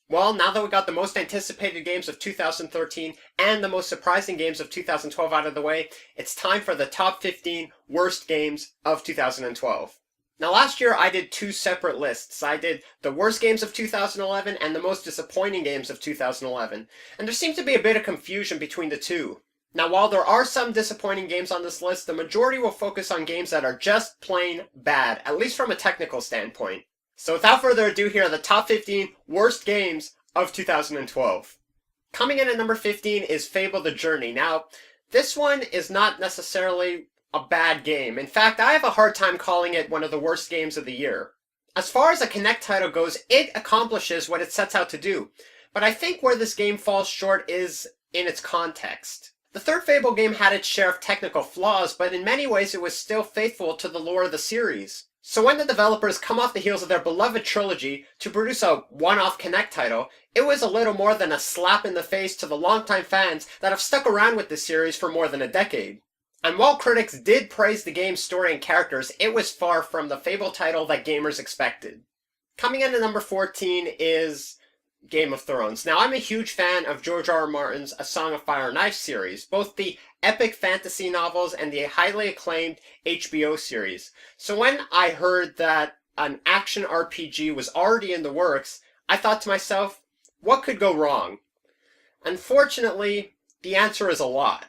Well, now that we got the most anticipated games of 2013 and the most surprising games of 2012 out of the way, it's time for the top 15 worst games of 2012. Now, last year I did two separate lists. I did the worst games of 2011 and the most disappointing games of 2011, and there seems to be a bit of confusion between the two. Now, while there are some disappointing games on this list, the majority will focus on games that are just plain bad, at least from a technical standpoint. So without further ado, here are the top 15 worst games of 2012. Coming in at number 15 is Fable the Journey. Now, this one is not necessarily a bad game. In fact, I have a hard time calling it one of the worst games of the year. As far as a Kinect title goes, it accomplishes what it sets out to do. But I think where this game falls short is in its context. The third Fable game had its share of technical flaws, but in many ways it was still faithful to the lore of the series. So when the developers come off the heels of their beloved trilogy to produce a one-off Kinect title, it was a little more than a slap in the face to the longtime fans that have stuck around with this series for more than a decade. And while critics did praise the game's story and characters, it was far from the Fable title that gamers expected. Coming in at number 14 is Game of Thrones. Now, I'm a huge fan of George R. R. Martin's A Song of Fire and Ice series, both the epic fantasy novels and the highly acclaimed HBO series. So when I heard that an action RPG was already in the works, I thought to myself, what could go wrong? Unfortunately, the answer is a lot.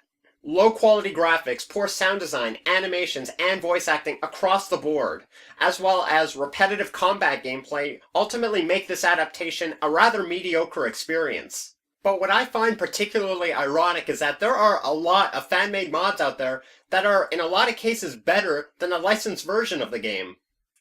Low quality graphics, poor sound design, animations, and voice acting across the board, as well as repetitive combat gameplay, ultimately make this adaptation a rather mediocre experience. But what I find particularly ironic is that there are a lot of fan-made mods out there that are in a lot of cases better than a licensed version of the game.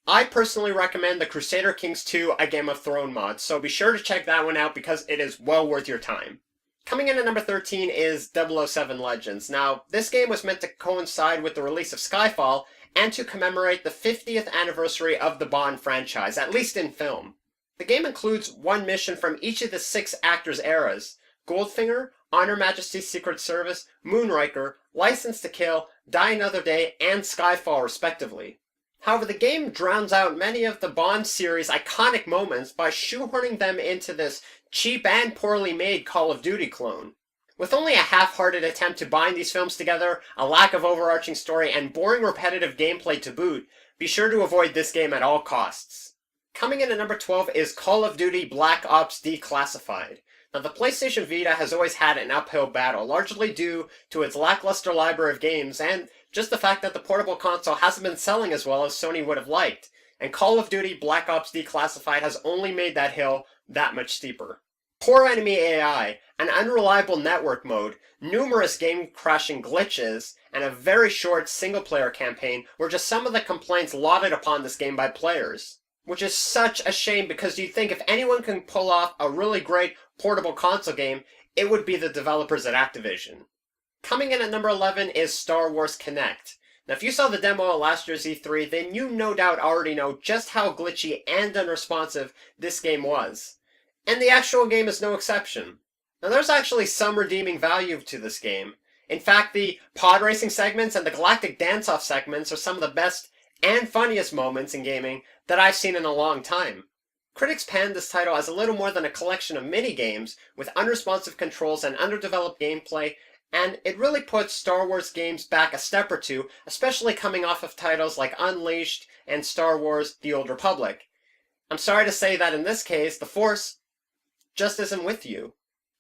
I personally recommend the Crusader Kings 2 A Game of Thrones mod, so be sure to check that one out because it is well worth your time. Coming in at number 13 is 007 Legends. Now, this game was meant to coincide with the release of Skyfall and to commemorate the 50th anniversary of the Bond franchise, at least in film. The game includes one mission from each of the 6 actors' eras: Goldfinger, Honor Majesty's Secret Service, Moonraker, License to Kill, Die Another Day, and Skyfall respectively. However, the game drowns out many of the Bond series' iconic moments by shoehorning them into this cheap and poorly made Call of Duty clone. With only a half-hearted attempt to bind these films together, a lack of overarching story, and boring repetitive gameplay to boot, be sure to avoid this game at all costs. Coming in at number 12 is Call of Duty Black Ops Declassified. Now, the PlayStation Vita has always had an uphill battle, largely due to its lackluster library of games and just the fact that the portable console hasn't been selling as well as Sony would have liked, and Call of Duty Black Ops Declassified has only made that hill that much steeper. Poor enemy AI, an unreliable network mode, numerous game-crashing glitches, and a very short single-player campaign were just some of the complaints lauded upon this game by players. Which is such a shame because you'd think if anyone can pull off a really great portable console game, it would be the developers at Activision. Coming in at number 11 is Star Wars Kinect. Now, if you saw the demo at last year's E3, then you no doubt already know just how glitchy and unresponsive this game was. And the actual game is no exception. Now, there's actually some redeeming value to this game. In fact, the pod racing segments and the galactic dance-off segments are some of the best and funniest moments in gaming that I've seen in a long time. Critics panned this title as a little more than a collection of mini-games with unresponsive controls and underdeveloped gameplay, and it really puts Star Wars games back a step or two, especially coming off of titles like Unleashed and Star Wars The Old Republic. I'm sorry to say that in this case, the Force just isn't with you.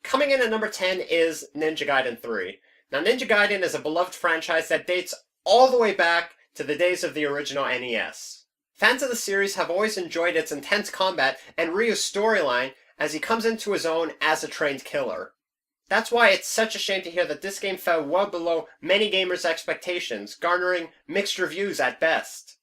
Coming in at number 10 is Ninja Gaiden 3. Now, Ninja Gaiden is a beloved franchise that dates all the way back to the days of the original NES. Fans of the series have always enjoyed its intense combat and Ryu's storyline as he comes into his own as a trained killer. That's why it's such a shame to hear that this game fell well below many gamers' expectations, garnering mixed reviews at best.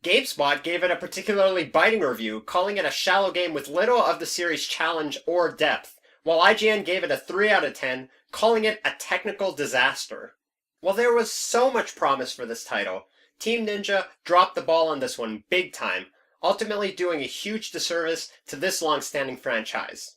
GameSpot gave it a particularly biting review, calling it a shallow game with little of the series' challenge or depth, while IGN gave it a 3 out of 10, calling it a technical disaster. While there was so much promise for this title, Team Ninja dropped the ball on this one big time, ultimately doing a huge disservice to this long-standing franchise.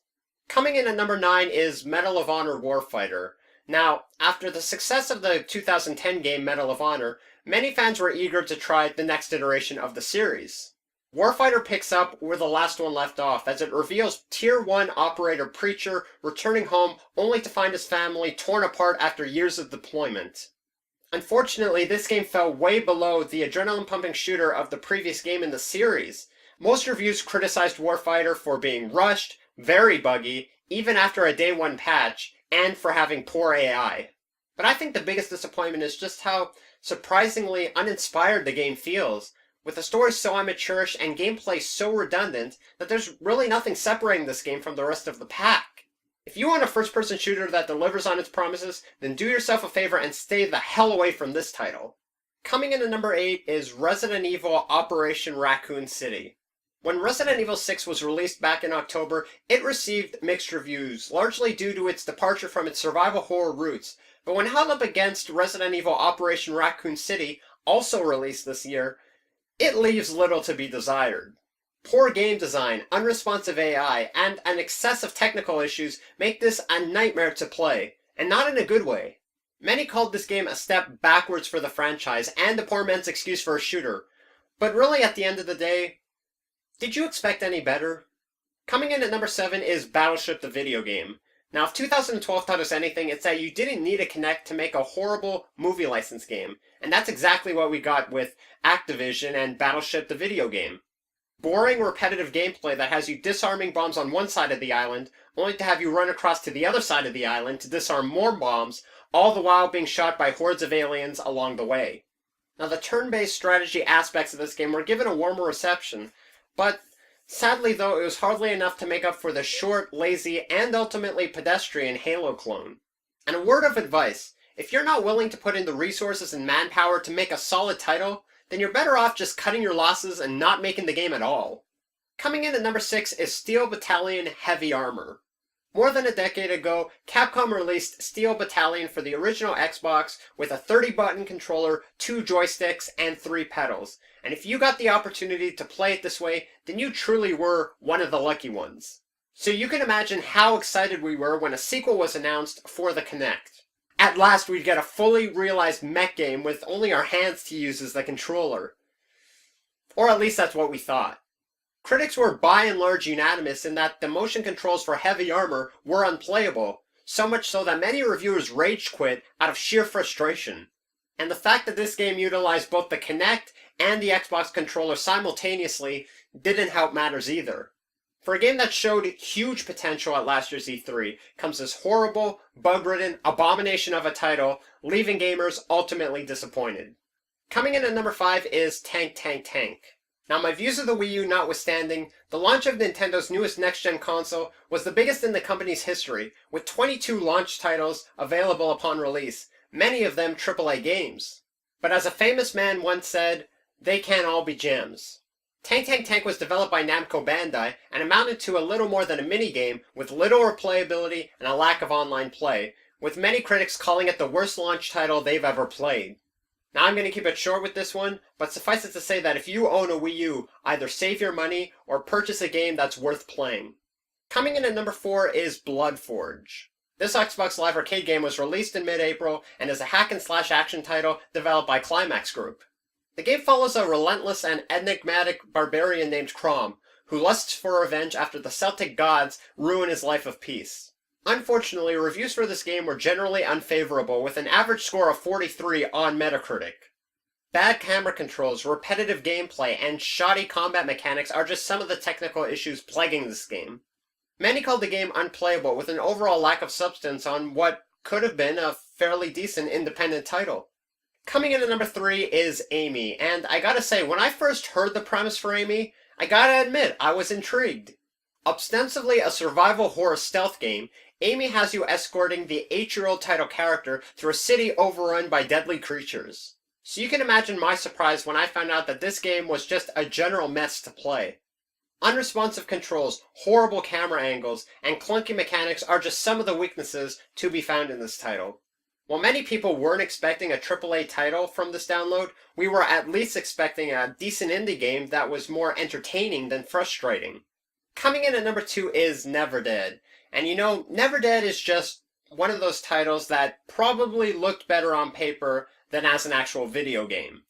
Coming in at number 9 is Medal of Honor Warfighter. Now, after the success of the 2010 game Medal of Honor, many fans were eager to try the next iteration of the series. Warfighter picks up where the last one left off, as it reveals Tier 1 operator Preacher returning home only to find his family torn apart after years of deployment. Unfortunately, this game fell way below the adrenaline-pumping shooter of the previous game in the series. Most reviews criticized Warfighter for being rushed, very buggy, even after a day one patch, and for having poor AI. But I think the biggest disappointment is just how surprisingly uninspired the game feels, with the story so amateurish and gameplay so redundant that there's really nothing separating this game from the rest of the pack. If you want a first-person shooter that delivers on its promises, then do yourself a favor and stay the hell away from this title. Coming in at number 8 is Resident Evil Operation Raccoon City. When Resident Evil 6 was released back in October, it received mixed reviews, largely due to its departure from its survival horror roots. But when held up against Resident Evil Operation Raccoon City, also released this year, it leaves little to be desired. Poor game design, unresponsive AI, and an excess of technical issues make this a nightmare to play, and not in a good way. Many called this game a step backwards for the franchise, and a poor man's excuse for a shooter. But really, at the end of the day, did you expect any better? Coming in at number 7 is Battleship the video game. Now, if 2012 taught us anything, it's that you didn't need a Kinect to make a horrible movie license game. And that's exactly what we got with Activision and Battleship the video game. Boring, repetitive gameplay that has you disarming bombs on one side of the island, only to have you run across to the other side of the island to disarm more bombs, all the while being shot by hordes of aliens along the way. Now, the turn-based strategy aspects of this game were given a warmer reception, but sadly though, it was hardly enough to make up for the short, lazy, and ultimately pedestrian Halo clone. And a word of advice, if you're not willing to put in the resources and manpower to make a solid title, then you're better off just cutting your losses and not making the game at all. Coming in at number 6 is Steel Battalion Heavy Armor. More than a decade ago, Capcom released Steel Battalion for the original Xbox with a 30-button controller, 2 joysticks, and 3 pedals. And if you got the opportunity to play it this way, then you truly were one of the lucky ones. So you can imagine how excited we were when a sequel was announced for the Kinect. At last we'd get a fully realized mech game with only our hands to use as the controller. Or at least that's what we thought. Critics were by and large unanimous in that the motion controls for Heavy Armor were unplayable, so much so that many reviewers rage quit out of sheer frustration. And the fact that this game utilized both the Kinect and the Xbox controller simultaneously didn't help matters either. For a game that showed huge potential at last year's E3, comes this horrible, bug-ridden abomination of a title, leaving gamers ultimately disappointed. Coming in at number 5 is Tank Tank Tank. Now, my views of the Wii U notwithstanding, the launch of Nintendo's newest next-gen console was the biggest in the company's history, with 22 launch titles available upon release, many of them AAA games. But as a famous man once said, they can't all be gems. Tank Tank Tank was developed by Namco Bandai and amounted to a little more than a minigame with little replayability and a lack of online play, with many critics calling it the worst launch title they've ever played. Now I'm going to keep it short with this one, but suffice it to say that if you own a Wii U, either save your money or purchase a game that's worth playing. Coming in at number 4 is Bloodforge. This Xbox Live Arcade game was released in mid-April and is a hack-and-slash action title developed by Climax Group. The game follows a relentless and enigmatic barbarian named Crom, who lusts for revenge after the Celtic gods ruin his life of peace. Unfortunately, reviews for this game were generally unfavorable, with an average score of 43 on Metacritic. Bad camera controls, repetitive gameplay, and shoddy combat mechanics are just some of the technical issues plaguing this game. Many called the game unplayable, with an overall lack of substance on what could have been a fairly decent independent title. Coming in at number 3 is Amy, and I gotta say, when I first heard the premise for Amy, I gotta admit, I was intrigued. Ostensibly a survival horror stealth game, Amy has you escorting the 8-year-old title character through a city overrun by deadly creatures. So you can imagine my surprise when I found out that this game was just a general mess to play. Unresponsive controls, horrible camera angles, and clunky mechanics are just some of the weaknesses to be found in this title. While many people weren't expecting a AAA title from this download, we were at least expecting a decent indie game that was more entertaining than frustrating. Coming in at number 2 is Never Dead. And you know, Never Dead is just one of those titles that probably looked better on paper than as an actual video game.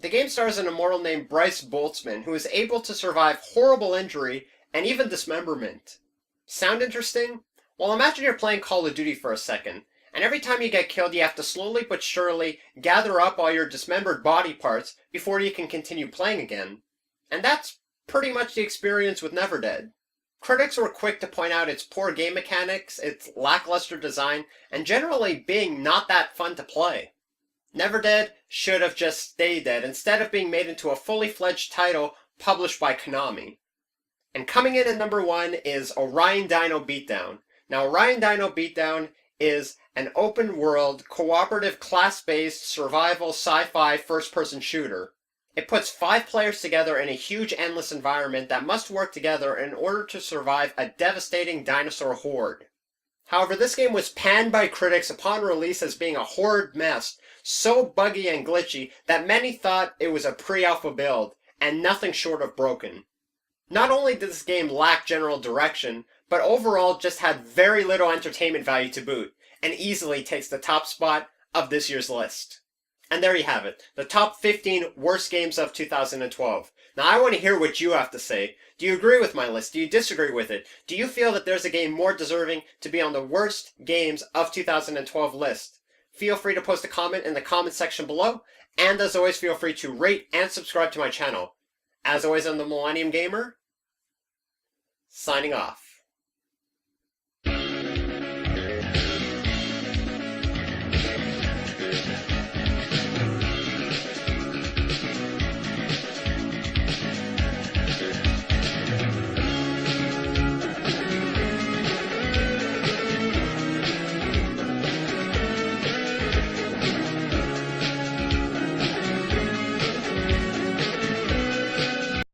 The game stars an immortal named Bryce Boltzmann who is able to survive horrible injury and even dismemberment. Sound interesting? Well, imagine you're playing Call of Duty for a second, and every time you get killed you have to slowly but surely gather up all your dismembered body parts before you can continue playing again. And that's pretty much the experience with Never Dead. Critics were quick to point out its poor game mechanics, its lackluster design, and generally being not that fun to play. Never Dead should have just stayed dead instead of being made into a fully fledged title published by Konami. And coming in at number 1 is Orion Dino Beatdown. Now, Orion Dino Beatdown is an open-world, cooperative, class-based, survival, sci-fi, first-person shooter. It puts 5 players together in a huge, endless environment that must work together in order to survive a devastating dinosaur horde. However, this game was panned by critics upon release as being a horrid mess, so buggy and glitchy that many thought it was a pre-alpha build, and nothing short of broken. Not only did this game lack general direction, but overall just had very little entertainment value to boot, and easily takes the top spot of this year's list. And there you have it, the top 15 worst games of 2012. Now I want to hear what you have to say. Do you agree with my list? Do you disagree with it? Do you feel that there's a game more deserving to be on the worst games of 2012 list? Feel free to post a comment in the comment section below, and as always feel free to rate and subscribe to my channel. As always, I'm the Millennium Gamer, signing off.